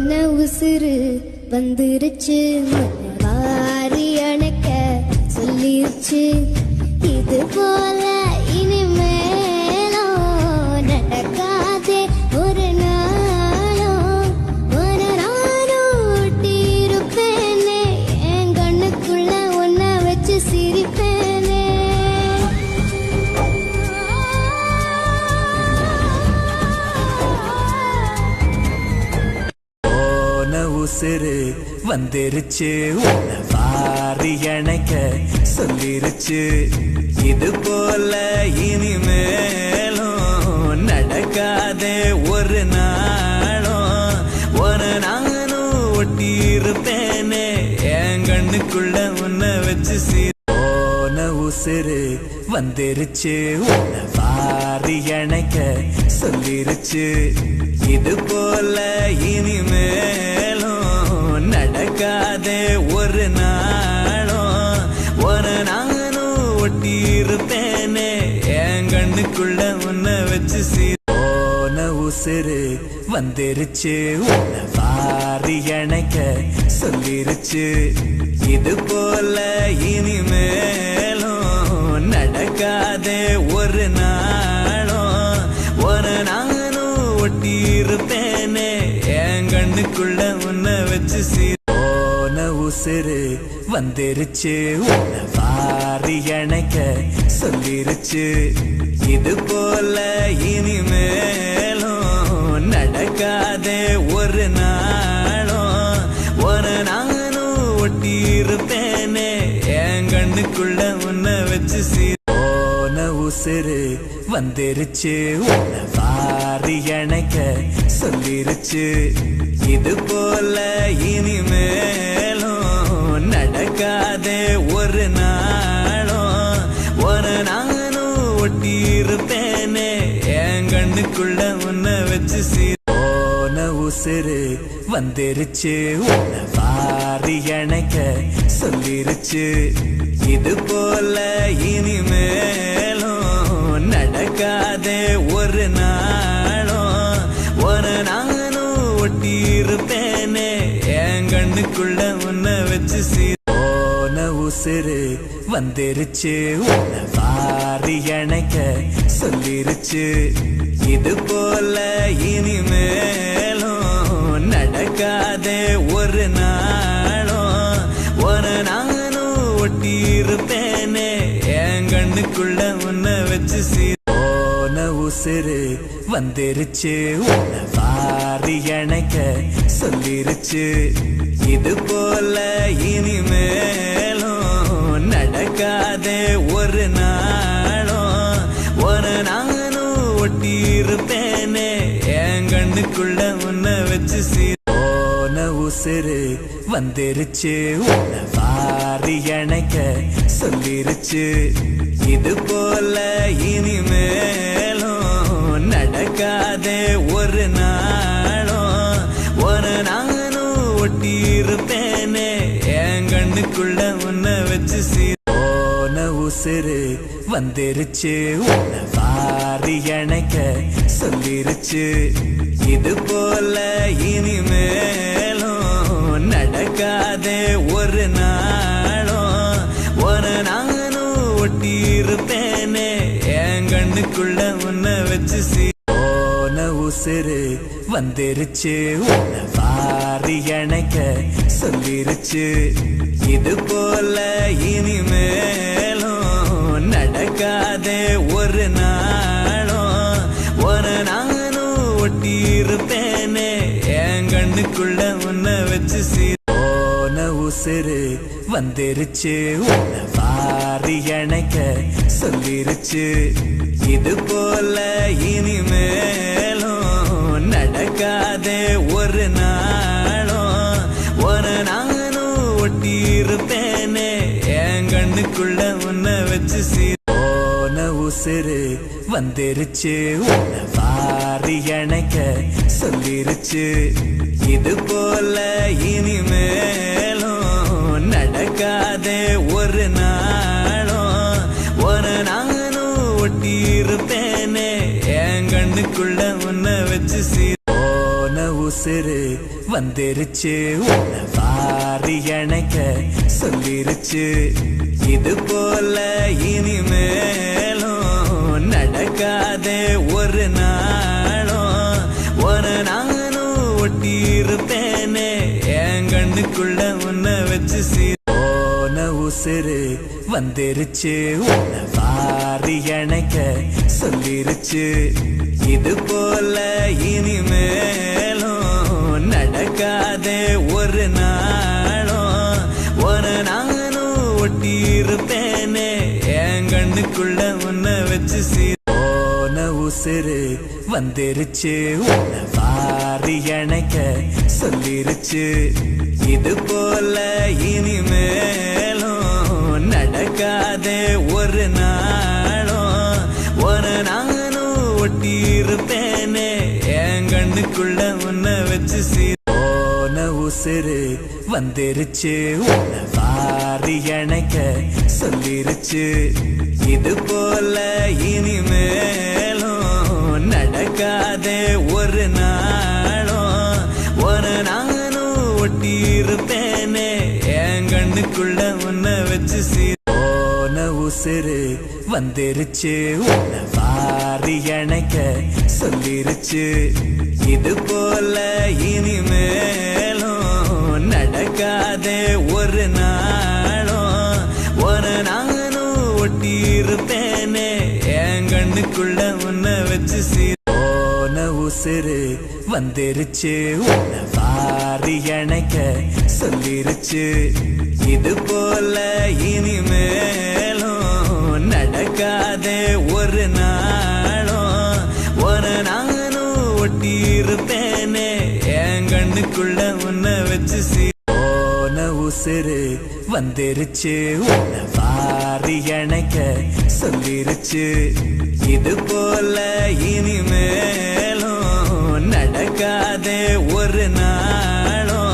உசுறு வந்துருச்சு வாரி அணைக்க சொல்லிருச்சு இது போல இனிமேலும் நடக்காதே ஒரு நாளும் ஒரு நாளும் ஊட்டி இருப்பேனே என் கண்ணுக்குள்ள ஒன்ன வச்சு சிரிப்பேனே உசுறு வந்துருச்சு உன்னை வாரி அணைக்க சொல்லிருச்சு இது போல இனிமேலும் நடக்காதே ஒரு நாளும் ஒரு நானும் ஒட்டி இருப்பேனே என் கண்ணுக்குள்ள உன்னை வச்சு போன உசுறு வந்துருச்சு உன்னை வாரி அணைக்க சொல்லிருச்சு இது போல இனிமேலும் நடக்காதே ஒரு நாளும் ஒரு நானும் ஒட்டி இருப்பேனே என் கண்ணுக்குள்ள உன்னை வச்சு போன உசுறு வந்துருச்சு உன்னை வாரி அணைக்க சொல்லிருச்சு இது போல இனிமேலும் நடக்காதே ஒரு நாளும் ஒரு நானும் ஒட்டி இருப்பேனே என் கண்ணுக்குள்ள உன்னை வச்சு போன உசுறு வந்துருச்சு உன்னை வாரி அணைக்க சொல்லிருச்சு இது போல இனிமேலும் நடக்காதே ஒரு நாளும் ஒரு நானும் ஒட்டி இருப்பேனே என் கண்ணுக்குள்ள உன்னை வச்சு போன உசுறு வந்துருச்சு உன்னை வாரி அணைக்க சொல்லிருச்சு இது போல இனிமேலும் நடக்காதே ஒரு நாளும் ஒரு நானும் ஒட்டி இருப்பேனே என் கண்ணுக்குள்ள உன்னை வச்சு போன உசுறு வந்துருச்சு உன்னை வாரி அணைக்க சொல்லிருச்சு இது போல இனிமேலும் நடக்காதே ஒரு நாளும் ஒரு நானும் ஒட்டி இருப்பேனே என் கண்ணுக்குள்ள உன்னை வச்சு போன உசுறு வந்துருச்சு உன்னை வாரி அணைக்க சொல்லிருச்சு இது போல இனிமேலும் நடக்காதே ஒரு நாளும் ஒரு நானும் ஒட்டி இருப்பேனே என் கண்ணுக்குள்ள உன்னை வச்சு போன உசுறு வந்துருச்சு உன்னை வாரி அணைக்க சொல்லிருச்சு இது போல இனிமேலும் நடக்காதே ஒரு நாளும் ஒரு நானும் ஒட்டி இருப்பேனே என் கண்ணுக்குள்ள உன்னை வச்சு போன உசுறு வந்துருச்சு உன்னை வாரி அணைக்க சொல்லிருச்சு இது போல இனிமேலும் நடக்காதே ஒரு நாளும் ஒரு நானும் ஒட்டி இருப்பேனே என் கண்ணுக்குள்ள உன்னை வச்சு போன உசுறு வந்துருச்சு உன்னை வாரி அணைக்க சொல்லிருச்சு இது போல இனிமேலும் நடக்காதே ஒரு நாளும் ஒரு நானும் ஒட்டி இருப்பேனே என் கண்ணுக்குள்ள உன்னை வச்சு போன உசுறு வந்துருச்சு உன்னை வாரி அணைக்க சொல்லிருச்சு இது போல இனிமேலும் நடக்காதே ஒரு நாளும் ஒரு நானும் ஒட்டி இருப்பேனே என் கண்ணுக்குள்ள உன்னை வச்சு போன உசுறு வந்துருச்சு உன்னை வாரி அணைக்க சொல்லிருச்சு இது போல இனிமேலும் நடக்காதே ஒரு நாளும் ஒரு நானும் ஒட்டி இருப்பேனே என் கண்ணுக்குள்ள உன்னை வச்சு போன உசுறு வந்துருச்சு உன்னை வாரி அணைக்க சொல்லிருச்சு இது போல இனிமேலும் நடக்காதே ஒரு நாளும் ஒரு நானும் ஒட்டி இருப்பேனே என் கண்ணுக்குள்ள உன்னை வச்சு போன உசுறு வந்துருச்சு உன்னை வாரி அணைக்க சொல்லிருச்சு இது போல இனிமேலும் நடக்காதே ஒரு நாளும் ஒரு நானும் ஒட்டி இருப்பேனே என் கண்ணுக்குள்ள உன்னை வச்சு போன உசுறு வந்துருச்சு உன்னை வாரி அணைக்க சொல்லிருச்சு இது போல இனிமேலும் நடக்காதே ஒரு நாளும் ஒரு நானும் ஒட்டி இருப்பேனே என் கண்ணுக்குள்ள உன்னை வச்சு போன உசுறு வந்துருச்சு உன்னை வாரி அணைக்க சொல்லிருச்சு இது போல இனிமேலும் நடக்காதே ஒரு நாளும் ஒரு நானும் ஒட்டி இருப்பேனே என் கண்ணுக்குள்ள உன்னை வச்சு போன உசுறு வந்துருச்சு உன்னை வாரி அணைக்க சொல்லிருச்சு இது போல இனிமேலும் நடக்காதே ஒரு நாளும் ஒரு நானும் ஒட்டி இருப்பேனே என் கண்ணுக்குள்ள உன்னை வச்சு போன உசுறு வந்துருச்சு உன்னை வாரி அணைக்க சொல்லிருச்சு இது போல இனிமேலும் நடக்காதே ஒரு நாளும் ஒரு நானும் ஒட்டி இருப்பேனே என் கண்ணுக்குள்ள உன்னை வச்சு போன உசுறு வந்துருச்சு உன்னை வாரி அணைக்க சொல்லிருச்சு இது போல இனிமேலும் நடக்காதே ஒரு நாளும் ஒரு நானும் ஒட்டி இருப்பேனே என் கண்ணுக்குள்ள உன்னை வச்சு போன உசுறு வந்துருச்சு உன்னை வாரி அணைக்க சொல்லிருச்சு இது போல இனிமேலும் நடக்காதே ஒரு நாளும்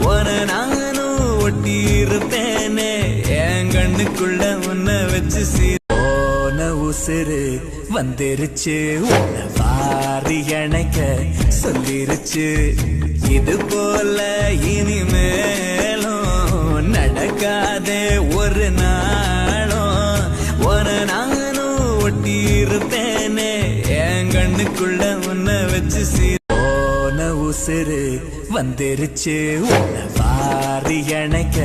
ஒரு நானும் ஒட்டி இருப்பேனே என் கண்ணுக்குள்ள உன்னை வச்சு போன உசுறு வந்துருச்சு உன்னை வாரி அணைக்க சொல்லிருச்சு இது போல இனிமேலும் நடக்காதே ஒரு நாளும் ஒரு நானும் ஒட்டி இருப்பேனே என் கண்ணுக்குள்ள உன்னை வச்சு போன உசுறு வந்துருச்சு உன்னை வாரி அணைக்க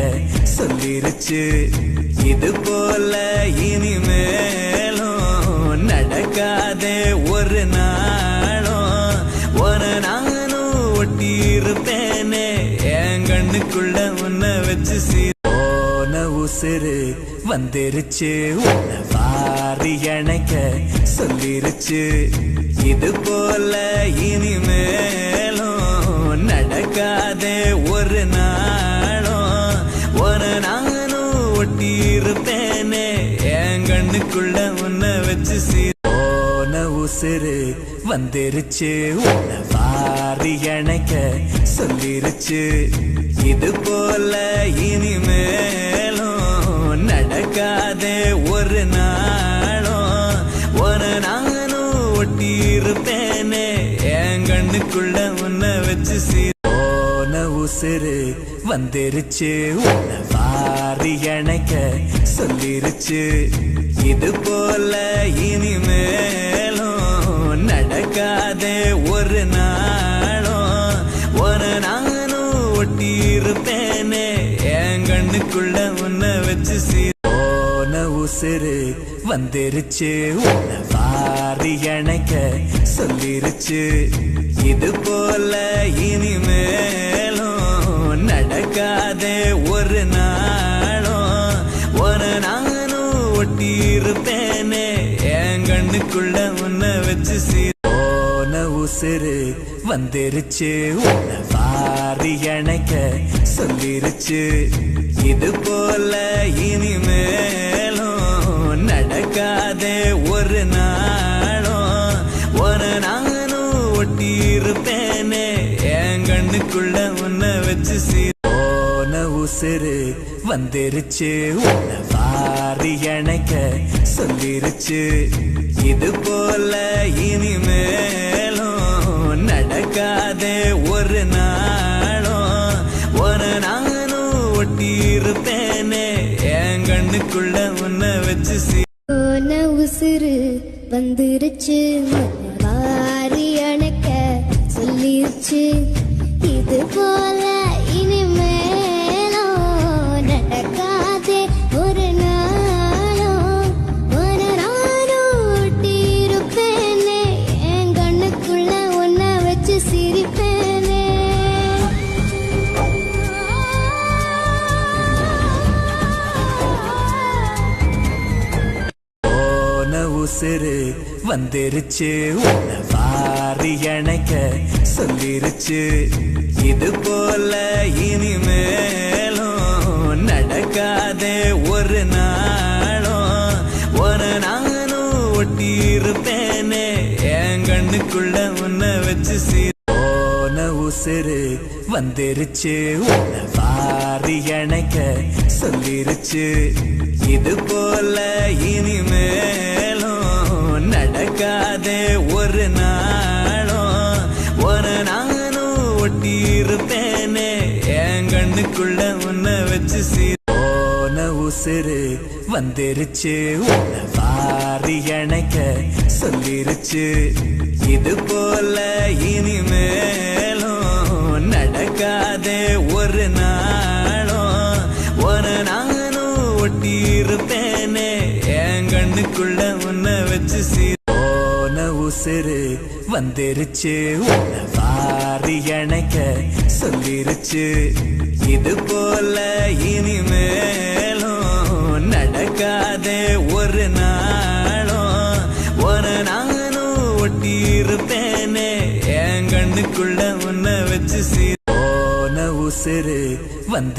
சொல்லிருச்சு இது போல இனிமேலும் நடக்காதே ஒரு நாளும் ஒரு நானும் ஒட்டி இருப்பேனே என் கண்ணுக்குள்ள உன்னை வச்சு போன உசுறு வந்துருச்சு உன்னை வாரி அணைக்க சொல்லிருச்சு இது போல இனிமேலும் நடக்காதே ஒரு நாளும் ஒரு நானும் ஒட்டி இருப்பேனே என் கண்ணுக்குள்ள உன்னை வச்சு போன உசுறு வந்துருச்சு உன்னை வாரி அணைக்க சொல்லிருச்சு இது போல இனிமேலும் நடக்காதே ஒரு நாளும் ஒரு நானும் ஒட்டி இருப்பேனே என் கண்ணுக்குள்ள உன்னை வச்சு போன உசுறு வந்துருச்சு உன்னை வாரி அணைக்க சொல்லிருச்சு இது போல இனிமேலும் நடக்காதே ஒரு நாளும் ஒரு நானும் ஒட்டி இருப்பேனே என் கண்ணுக்குள்ள உன்னை வச்சு போன உசுறு வந்துருச்சு உன்னை வாரி அணைக்க சொல்லிருச்சு இது போல இனிமேலும் நடக்காதே ஒரு நாளும் ஒரு நானும் ஒட்டி இருப்பேனே என் கண்ணுக்குள்ள உன்னை வச்சு போன உசுறு வந்துருச்சு உன்னை வாரி அணைக்க சொல்லிருச்சு இது போல இனிமேலும் நடக்காதே ஒரு நாளும் ஒரு நானும் ஒட்டி இருப்பேனே என் கண்ணுக்குள்ள உன்னை வச்சு போன உசுறு வந்துருச்சு உன்னை வாரி அணைக்க சொல்லிருச்சு இது போல இனிமேலும் நடக்க நடக்காதே ஒரு நாளும் உன நானும் ஒட்டி இருப்பேனே என் கண்ணுக்குள்ள உன்னை வச்சு போன உசுறு வந்துருச்சு வாரி அணைக்க சொல்லிருச்சு இது போல இனிமேலும் நடக்காதே ஒரு நாளும் ஒரு நானும் ஒட்டி இருப்பேனே என் கண்ணுக்குள்ள ஒன்ன வச்சு சிரிப்பேனே உசுறு வந்துருச்சு உன்னை வாரி அணைக்க சொல்லிருச்சு இது போல இனிமேலும் நடக்காதே ஒரு நாளும் உன நானும் ஒட்டி இருப்பேனே என் கண்ணுக்குள்ள உன்னை வச்சு போன உசுறு வந்துருச்சு உன்னை வாரி அணைக்க சொல்லிருச்சு இது போல இனிமேலும் நடக்காதே ஒரு நாளும் உன நானும் ஒட்டி இருப்பேனே என் கண்ணுக்குள்ள உன்னை வச்சு போன உசுறு வந்துருச்சு உன்னை வாரி அணைக்க சொல்லிருச்சு இது போல இனிமேலும் நடக்காதே ஒரு நாளும் உன நானும் ஒட்டி இருப்பேனே என் கண்ணுக்குள்ள உன்னை வச்சு போன உசுறு வந்துருச்சு உன்னை வாரி அணைக்க சொல்லிருச்சு இது போல இனிமேலும் நடக்காதே ஒரு நாளும் உன நானும் ஒட்டி இருப்பேனே என் கண்ணுக்குள்ள உன்னை வச்சு போன உசுறு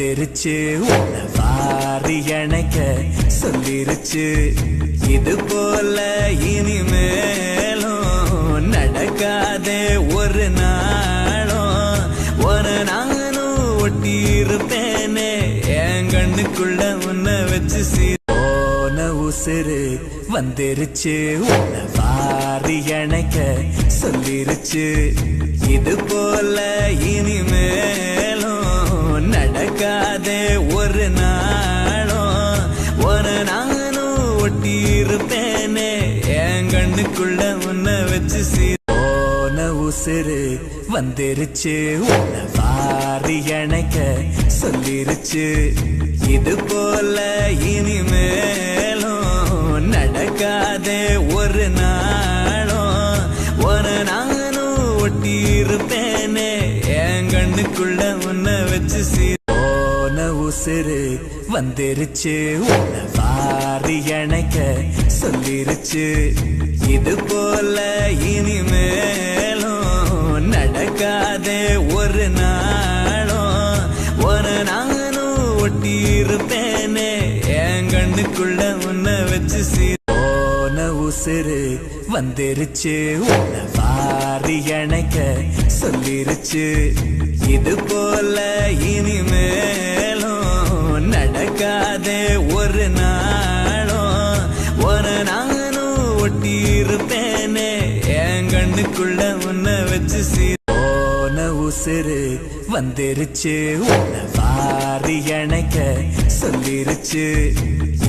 வந்துருச்சு உன்னை வாரி அணைக்க சொல்லிருச்சு இது போல இனிமேலும் நடக்காதே ஒரு நாளும் உன நானும் ஒட்டி இருப்பேனே என் கண்ணுக்குள்ள உன்னை வச்சு போன உசுறு வந்துருச்சு உன்னை வாரி அணைக்க சொல்லிருச்சு இது போல இனிமேலும் நடக்காதே ஒரு நாளும் உன நானும் ஒட்டி இருப்பேனே என் கண்ணுக்குள்ள உன்னை வச்சு போன உசுறு வந்துருச்சு உன்னை வாரி அணைக்க சொல்லிருச்சு இது போல இனிமேலும் நடக்காதே ஒரு நாளும் உன நானும் ஒட்டி இருப்பேனே என் கண்ணுக்குள்ள உன்னை வச்சு போன உசுறு வந்துருச்சு உன்னை வாரி அணைக்க சொல்லிருச்சு இது போல இனிமேலும் நடக்காதே ஒரு நாளும் உன நானும் ஒட்டி இருப்பேனே என் கண்ணுக்குள்ள உன்னை வச்சு போன உசுறு வந்துருச்சு உன்னை வாரி அணைக்க சொல்லிருச்சு இது போல இனிமேலும் நடக்காதே ஒரு நாளும் உன நானும் ஒட்டி இருப்பேனே என் கண்ணுக்குள்ள உன்னை வச்சு போன உசுறு வந்துருச்சு உன்னை வாரி அணைக்க சொல்லிருச்சு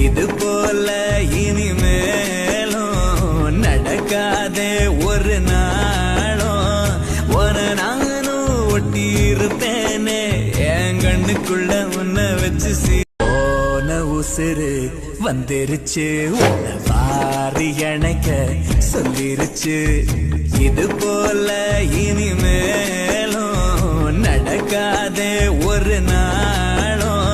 இது போல இனிமேலும் நடக்காதே ஒரு நாளும் உன நானும் ஒட்டி இருப்பேனே என் கண்ணுக்குள்ள உன்னை வச்சு போன உசுறு வந்துருச்சு உன்னை வாரி அணைக்க சொல்லிருச்சு இது போல இனிமேலும் நடக்காதே ஒரு நாளும்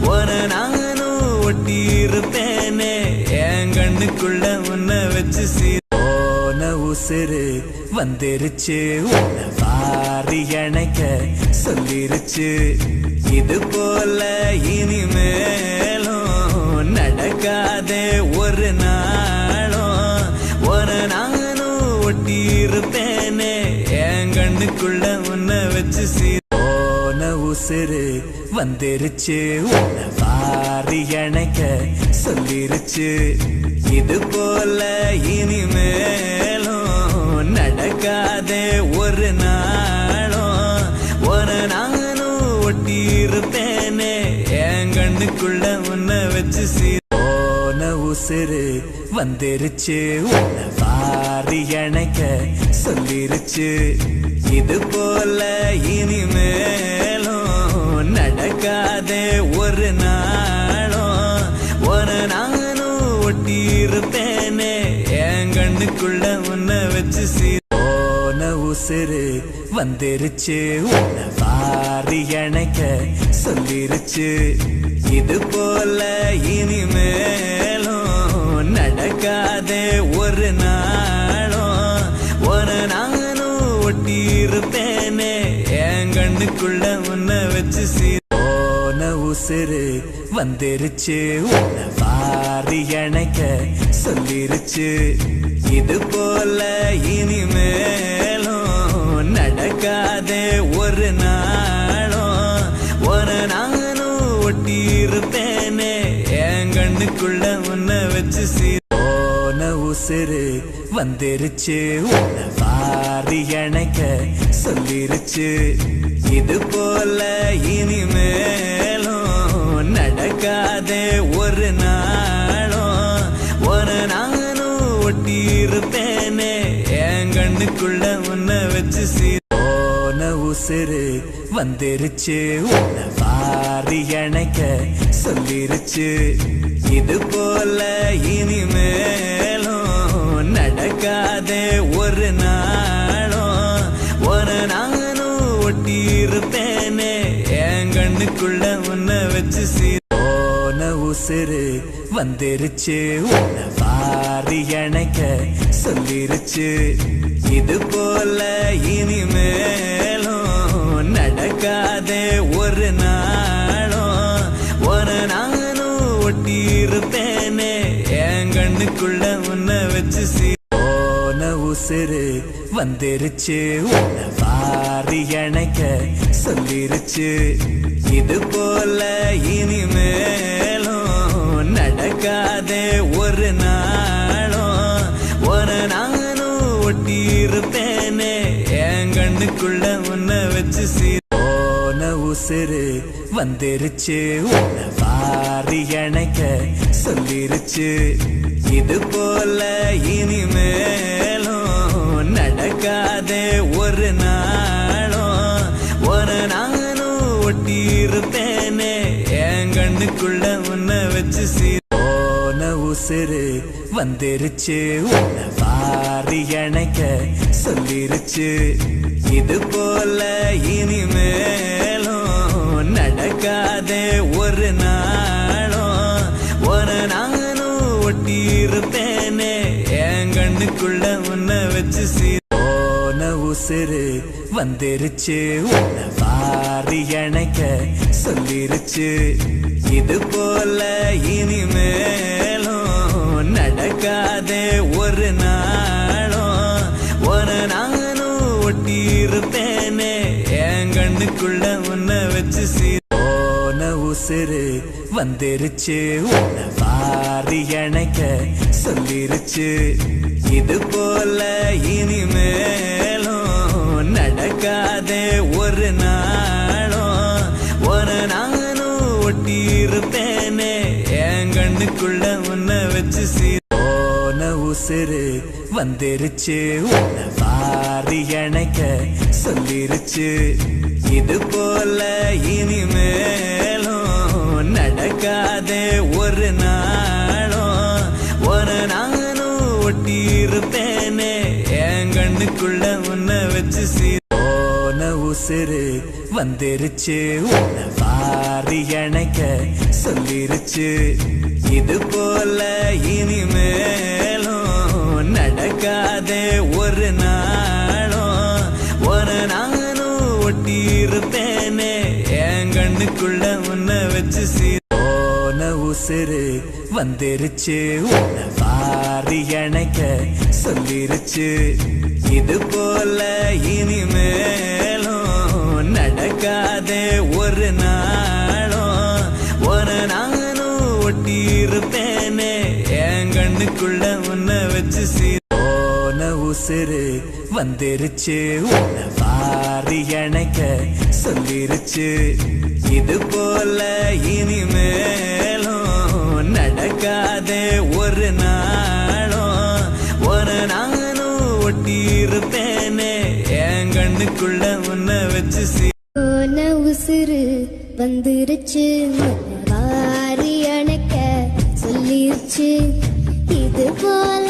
உன நானும் ஒட்டி இருப்பேனே என் கண்ணுக்குள்ள உன்னை வச்சு போன உசுறு வந்துருச்சு உன்னை வாரி அணைக்க சொல்லிருச்சு இது போல இனிமேலும் நடக்காதே ஒரு நாளும் உன நானும் ஒட்டி இருப்பேனே என் கண்ணுக்குள்ள உன்னை வச்சு போன உசுறு வந்துருச்சு உன்னை வாரி அணைக்க சொல்லிருச்சு இது போல இனிமேலும் நடக்காதே ஒரு நாள் நானும் ஒட்டி இருப்பேனே என் கண்ணுக்குள்ள உன்னை வச்சு போன உசுறு வந்துருச்சு உன்னை வாரி அணைக்க சொல்லிருச்சு இது போல இனிமேலும் நடக்காதே ஒரு நாளும் ஒரு நானும் ஒட்டி இருப்பேனே என் கண்ணுக்குள்ள உன்னை வச்சு போன உசுறு வந்துருச்சு உன்னை வாரி அணைக்க சொல்லிருச்சு இது போல இனிமேலும் நடக்காதே ஒரு நாளும் ஒரு நானும் ஒட்டி இருப்பேனே என் கண்ணுக்குள்ள உன்னை வச்சு போன உசுறு வந்துருச்சு உன்னை வாரி அணைக்க சொல்லிருச்சு இது போல இனிமேலும் நடக்காதே ஒரு நாளும் ஒரு நானும் ஒட்டி இருப்பேனே என் கண்ணுக்குள்ள உன்னை வச்சு போன உசுறு வந்துருச்சு உன்னை வாரி அணைக்க சொல்லிருச்சு இது போல இனிமேலும் நடக்காதே ஒரு நாளும் ஒரு நானும் ஒட்டி இருப்பேனே என் கண்ணுக்குள்ள உன்னை வச்சு போன உசுறு வந்துருச்சு உன்னை வாரி அணைக்க சொல்லிருச்சு இது போல இனிமேலும் நடக்காதே ஒரு நாளும் ஒரு நானும் ஒட்டி இருப்பேனே என் கண்ணுக்குள்ள உன்னை வச்சு போன உசுறு வந்துருச்சு உன்னை வாரி அணைக்க சொல்லிருச்சு இது போல இனிமேலும் நடக்காதே ஒரு நாளும் ஒரு நானும் ஒட்டி இருப்பேனே என் கண்ணுக்குள்ள உன்னை வச்சு போன உசுறு வந்துருச்சு உன்னை வாரி அணைக்க சொல்லிருச்சு இது போல இனிமேலும் நடக்காதே ஒரு நாளும் ஒரு நானும் ஒட்டி இருப்பேனே என் கண்ணுக்குள்ள உன்னை வச்சு போன உசுறு வந்துருச்சு உன்னை வாரி அணைக்க சொல்லிருச்சு இது போல இனிமேலும் நடக்காதே ஒரு நாளும் ஒரு நானும் ஒட்டி இருப்பேனே என் கண்ணுக்குள்ள உன்னை வச்சு போன உசுறு வந்துருச்சு உன்னை வாரி அணைக்க சொல்லிருச்சு இது போல இனிமேலும் நடக்காதே ஒரு நாளும் ஒரு நானும் ஒட்டி இருப்பேனே என் கண்ணுக்குள்ள உன்னை வச்சு போன உசுறு வந்துருச்சு உன்னை வாரி அணைக்க சொல்லிருச்சு இது போல இனிமேலும் நடக்காதே ஒரு நாளும் ஒரு நானும் ஒட்டி இருப்பேனே என் கண்ணுக்குள்ள உன்னை வச்சு போன உசுறு வந்துருச்சு உன்னை வாரி அணைக்க சொல்லிருச்சு இது போல இனிமேலும் நடக்காதே ஒரு நாளும் ஒரு நானும் ஒட்டி இருப்பேனே என் கண்ணுக்குள்ள உன்னை வச்சு போன உசுறு வந்துருச்சு உன்னை வாரி அணைக்க சொல்லிருச்சு இது போல இனிமேலும் நடக்காதே ஒரு நாளும் ஒரு நானும் ஒட்டி இருப்பேனே என் கண்ணுக்குள்ள உன்னை வச்சு போன உசுறு வந்துருச்சு உன்னை வாரி அணைக்க சொல்லிருச்சு இது போல இனிமேலும் நடக்காதே ஒரு நாளும் ஒரு நானும் ஒட்டி இருப்பேனே என் கண்ணுக்குள்ள உன்னை வச்சு போன உசுறு வந்துருச்சு உன்னை வாரி அணைக்க சொல்லிருச்சு இது போல இனிமேலும் நடக்காதே ஒரு நாளும் ஒரு நானும் ஒட்டி இருப்பேனே என் கண்ணுக்குள்ள உன்னை வச்சு போன உசுறு வந்துருச்சு உன்னை வாரி அணைக்க சொல்லிருச்சு இது போல இனிமேலும் நடக்காதே ஒரு நாளும் ஒரு நானும் ஒட்டி இருப்பேனே என் கண்ணுக்குள்ள உன்னை வச்சு போன உசுறு வந்துருச்சு வாரி அணைக்க சொல்லிருச்சு இது போல